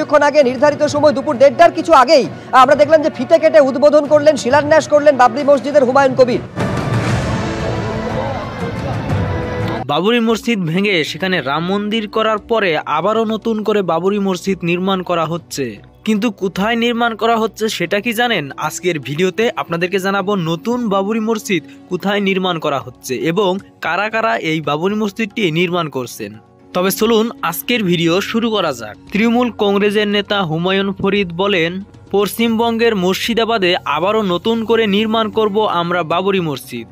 কিছুক্ষণ আগে নির্ধারিত সময় দুপুর 1:30টার কিছু আগেই আমরা দেখলাম যে ফিতে কেটে উদ্বোধন করলেন, শিলান্যাস করলেন বাবরি মসজিদের হুমায়ুন কবির। বাবরি মসজিদ ভেঙে সেখানে রাম মন্দির করার পরে আবারও নতুন করে বাবরি মসজিদ নির্মাণ করা হচ্ছে, কিন্তু কোথায় নির্মাণ করা হচ্ছে সেটা কি জানেন? আজকের ভিডিওতে আপনাদেরকে জানাবো নতুন বাবরি মসজিদ কোথায় নির্মাণ করা হচ্ছে এবং কারা কারা এই বাবরি মসজিদটি নির্মাণ করছেন। তবে চলুন আজকের ভিডিও শুরু করা যাক। তৃণমূল কংগ্রেসের নেতা হুমায়ুন ফরিদ বলেন, পশ্চিমবঙ্গের মুর্শিদাবাদে আবারও নতুন করে নির্মাণ করব আমরা বাবরি মসজিদ।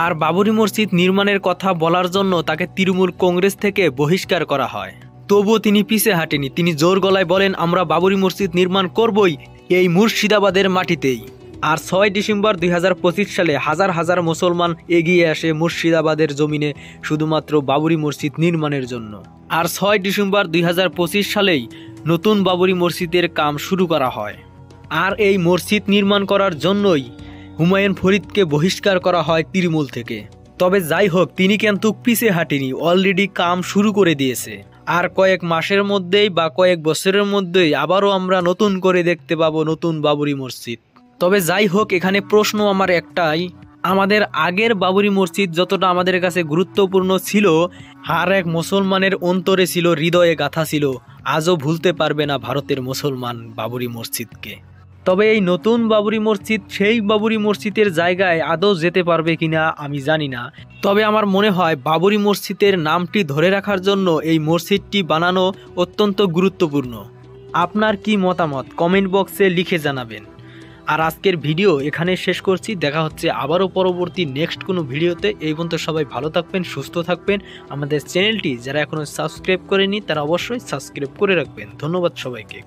আর বাবরি মসজিদ নির্মাণের কথা বলার জন্য তাকে তৃণমূল কংগ্রেস থেকে বহিষ্কার করা হয়। তবুও তিনি পিছে হাঁটেনি, তিনি জোর গলায় বলেন আমরা বাবরি মসজিদ নির্মাণ করবই এই মুর্শিদাবাদের মাটিতেই। আর 6 ডিসেম্বর 2025 সালে হাজার হাজার মুসলমান এগিয়ে আসে মুর্শিদাবাদের জমিনে শুধুমাত্র বাবরি মসজিদ নির্মাণের জন্য। আর 6 ডিসেম্বর 2025 সালেই নতুন বাবরি মসজিদের কাম শুরু করা হয়। আর এই মসজিদ নির্মাণ করার জন্যই হুমায়ুন ফরিদকে বহিষ্কার করা হয় তৃণমূল থেকে। তবে যাই হোক, তিনি কিন্তু পিছে হাঁটেনি, অলরেডি কাম শুরু করে দিয়েছে। আর কয়েক মাসের মধ্যেই বা কয়েক বছরের মধ্যেই আবারও আমরা নতুন করে দেখতে পাবো নতুন বাবরি মসজিদ। তবে যাই হোক, এখানে প্রশ্ন আমার একটাই, আমাদের আগের বাবরি মসজিদ যতটা আমাদের কাছে গুরুত্বপূর্ণ ছিল, আর এক মুসলমানের অন্তরে ছিল, হৃদয়ে গাথা ছিল, আজও ভুলতে পারবে না ভারতের মুসলমান বাবরি মসজিদকে। তবে এই নতুন বাবরি মসজিদ সেই বাবরি মসজিদের জায়গায় আদৌ যেতে পারবে কিনা আমি জানি না। তবে আমার মনে হয় বাবরি মসজিদের নামটি ধরে রাখার জন্য এই মসজিদটি বানানো অত্যন্ত গুরুত্বপূর্ণ। আপনার কি মতামত কমেন্ট বক্সে লিখে জানাবেন। আর আজকের ভিডিও এখানে শেষ করছি, দেখা হচ্ছে আবারও পরবর্তী নেক্সট কোনো ভিডিওতে। এই পর্যন্ত সবাই ভালো থাকবেন, সুস্থ থাকবেন। আমাদের চ্যানেলটি যারা এখনও সাবস্ক্রাইব করেনি তারা অবশ্যই সাবস্ক্রাইব করে রাখবেন। ধন্যবাদ সবাইকে।